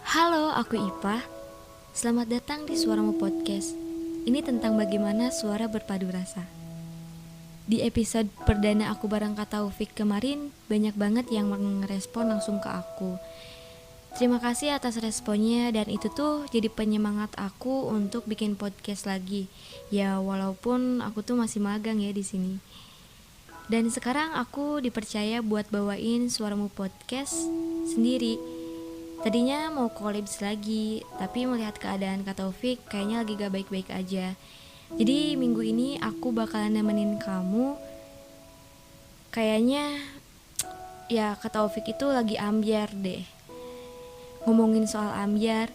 Halo, aku Ipa. Selamat datang di Suaramu Podcast. Ini tentang bagaimana suara berpadu rasa. Di episode perdana aku bareng Kak Taufik kemarin, banyak banget yang merespon langsung ke aku. Terima kasih atas responnya, dan itu tuh jadi penyemangat aku untuk bikin podcast lagi. Ya, walaupun aku tuh masih magang ya di sini. Dan sekarang aku dipercaya buat bawain Suaramu Podcast sendiri. Tadinya mau collabs lagi, tapi melihat keadaan Kak Taufik kayaknya lagi gak baik-baik aja. Jadi minggu ini aku bakalan nemenin kamu. Kayaknya ya Kak Taufik itu lagi ambyar deh. Ngomongin soal ambyar,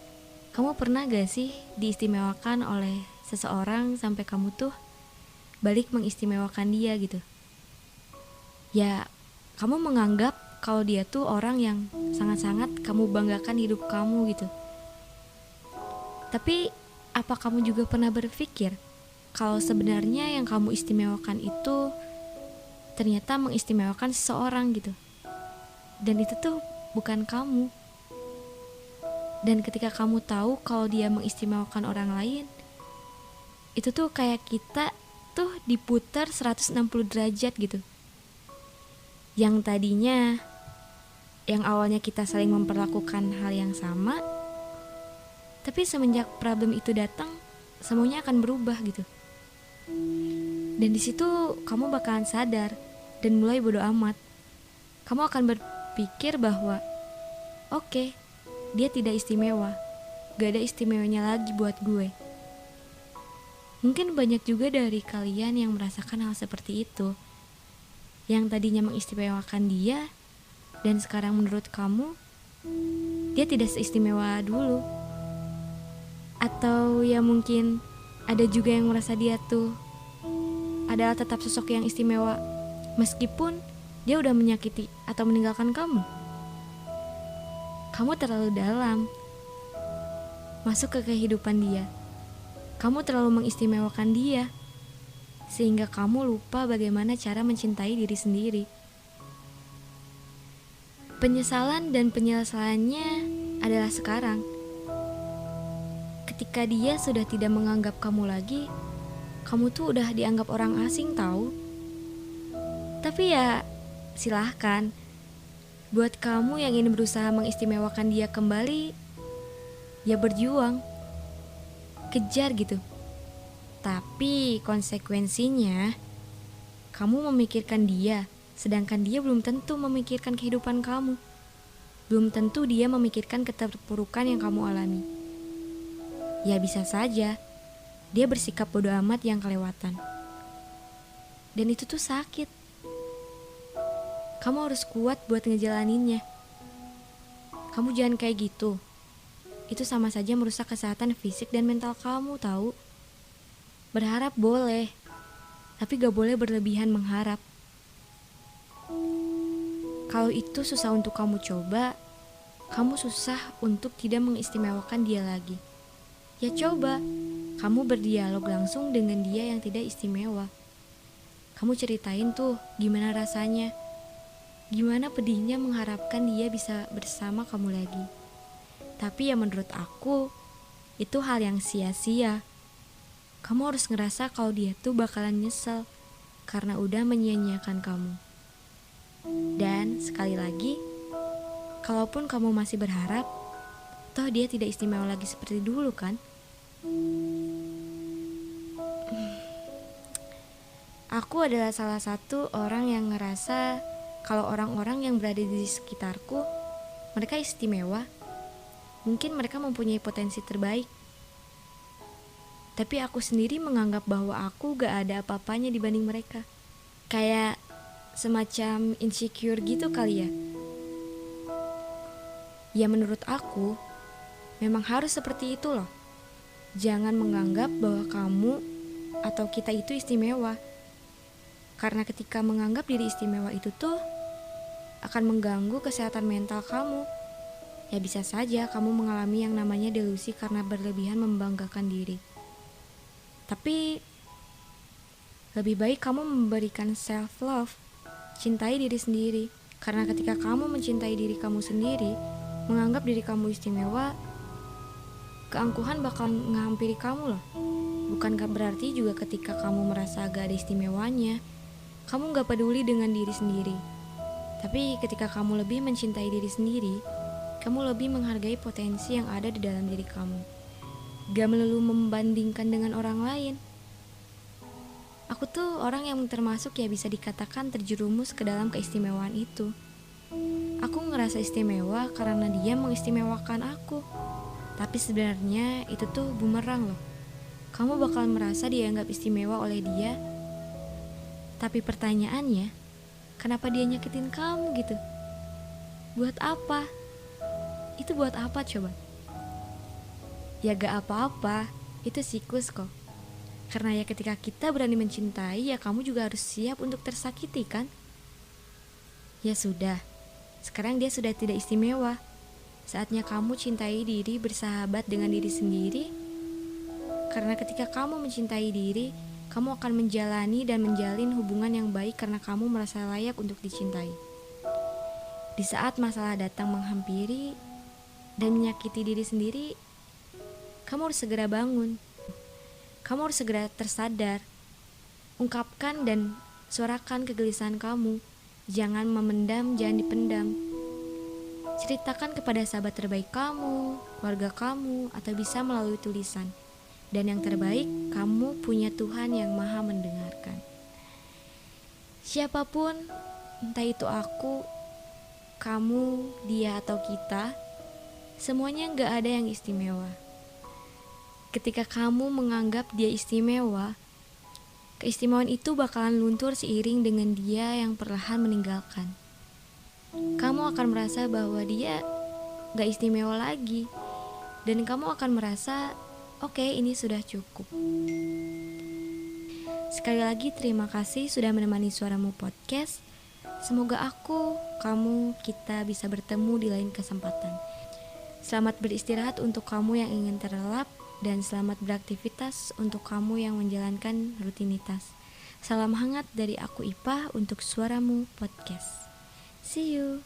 kamu pernah gak sih diistimewakan oleh seseorang sampai kamu tuh balik mengistimewakan dia gitu? Ya, kamu menganggap kalau dia tuh orang yang sangat-sangat kamu banggakan hidup kamu gitu. Tapi apa kamu juga pernah berpikir kalau sebenarnya yang kamu istimewakan itu ternyata mengistimewakan seseorang gitu, dan itu tuh bukan kamu. Dan ketika kamu tahu kalau dia mengistimewakan orang lain, itu tuh kayak kita tuh diputar 160 derajat gitu. Yang tadinya, yang awalnya kita saling memperlakukan hal yang sama, tapi semenjak problem itu datang, semuanya akan berubah gitu. Dan di situ kamu bakalan sadar dan mulai bodo amat. Kamu akan berpikir bahwa oke, dia tidak istimewa. Gak ada istimewanya lagi buat gue. Mungkin banyak juga dari kalian yang merasakan hal seperti itu. Yang tadinya mengistimewakan dia, dan sekarang menurut kamu dia tidak seistimewa dulu. Atau ya mungkin ada juga yang merasa dia tuh adalah tetap sosok yang istimewa meskipun dia udah menyakiti atau meninggalkan kamu. Kamu terlalu dalam masuk ke kehidupan dia. Kamu terlalu mengistimewakan dia sehingga kamu lupa bagaimana cara mencintai diri sendiri. Penyesalan dan penyelesaiannya adalah sekarang. Ketika dia sudah tidak menganggap kamu lagi, kamu tuh udah dianggap orang asing tahu. Tapi ya silahkan. Buat kamu yang ingin berusaha mengistimewakan dia kembali, ya berjuang, kejar gitu. Tapi konsekuensinya, kamu memikirkan dia, sedangkan dia belum tentu memikirkan kehidupan kamu. Belum tentu dia memikirkan keterpurukan yang kamu alami. Ya bisa saja, dia bersikap bodo amat yang kelewatan. Dan itu tuh sakit. Kamu harus kuat buat ngejalaninnya. Kamu jangan kayak gitu. Itu sama saja merusak kesehatan fisik dan mental kamu tahu. Berharap boleh, tapi gak boleh berlebihan mengharap. Kalau itu susah untuk kamu coba, kamu susah untuk tidak mengistimewakan dia lagi. Ya coba, kamu berdialog langsung dengan dia yang tidak istimewa. Kamu ceritain tuh gimana rasanya. Gimana pedihnya mengharapkan dia bisa bersama kamu lagi. Tapi ya menurut aku, itu hal yang sia-sia. Kamu harus ngerasa kalau dia tuh bakalan nyesel karena udah menyia-nyiakan kamu. Dan sekali lagi, kalaupun kamu masih berharap, toh dia tidak istimewa lagi seperti dulu kan? Aku adalah salah satu orang yang ngerasa kalau orang-orang yang berada di sekitarku, mereka istimewa. Mungkin mereka mempunyai potensi terbaik. Tapi aku sendiri menganggap bahwa aku gak ada apa-apanya dibanding mereka. Kayak semacam insecure gitu kali ya. Ya menurut aku, memang harus seperti itu loh. Jangan menganggap bahwa kamu atau kita itu istimewa. Karena ketika menganggap diri istimewa itu tuh akan mengganggu kesehatan mental kamu. Ya bisa saja kamu mengalami yang namanya delusi karena berlebihan membanggakan diri. Tapi lebih baik kamu memberikan self love, cintai diri sendiri. Karena ketika kamu mencintai diri kamu sendiri, menganggap diri kamu istimewa, keangkuhan bakal menghampiri kamu loh. Bukankah berarti juga ketika kamu merasa gak ada istimewanya, kamu gak peduli dengan diri sendiri. Tapi ketika kamu lebih mencintai diri sendiri, kamu lebih menghargai potensi yang ada di dalam diri kamu. Gak melulu membandingkan dengan orang lain. Aku tuh orang yang termasuk ya bisa dikatakan terjerumus ke dalam keistimewaan itu. Aku ngerasa istimewa karena dia mengistimewakan aku. Tapi sebenarnya itu tuh bumerang loh. Kamu bakal merasa dianggap istimewa oleh dia. Tapi pertanyaannya, kenapa dia nyakitin kamu gitu? Buat apa? Itu buat apa coba? Ya gak apa-apa, itu siklus kok. Karena ya ketika kita berani mencintai, ya kamu juga harus siap untuk tersakiti kan? Ya sudah. Sekarang dia sudah tidak istimewa. Saatnya kamu cintai diri, bersahabat dengan diri sendiri. Karena ketika kamu mencintai diri, kamu akan menjalani dan menjalin hubungan yang baik karena kamu merasa layak untuk dicintai. Di saat masalah datang menghampiri dan menyakiti diri sendiri, kamu harus segera bangun. Kamu harus segera tersadar. Ungkapkan dan suarakan kegelisahan kamu. Jangan memendam, jangan dipendam. Ceritakan kepada sahabat terbaik kamu, keluarga kamu, atau bisa melalui tulisan. Dan yang terbaik, kamu punya Tuhan yang maha mendengarkan. Siapapun, entah itu aku, kamu, dia, atau kita, semuanya gak ada yang istimewa. Ketika kamu menganggap dia istimewa, keistimewaan itu bakalan luntur seiring dengan dia yang perlahan meninggalkan. Kamu akan merasa bahwa dia gak istimewa lagi. Dan kamu akan merasa, oke, ini sudah cukup. Sekali lagi terima kasih sudah menemani Suaramu Podcast. Semoga aku, kamu, kita bisa bertemu di lain kesempatan. Selamat beristirahat untuk kamu yang ingin terlelap. Dan selamat beraktivitas untuk kamu yang menjalankan rutinitas. Salam hangat dari aku Ipa untuk Suaramu Podcast. See you.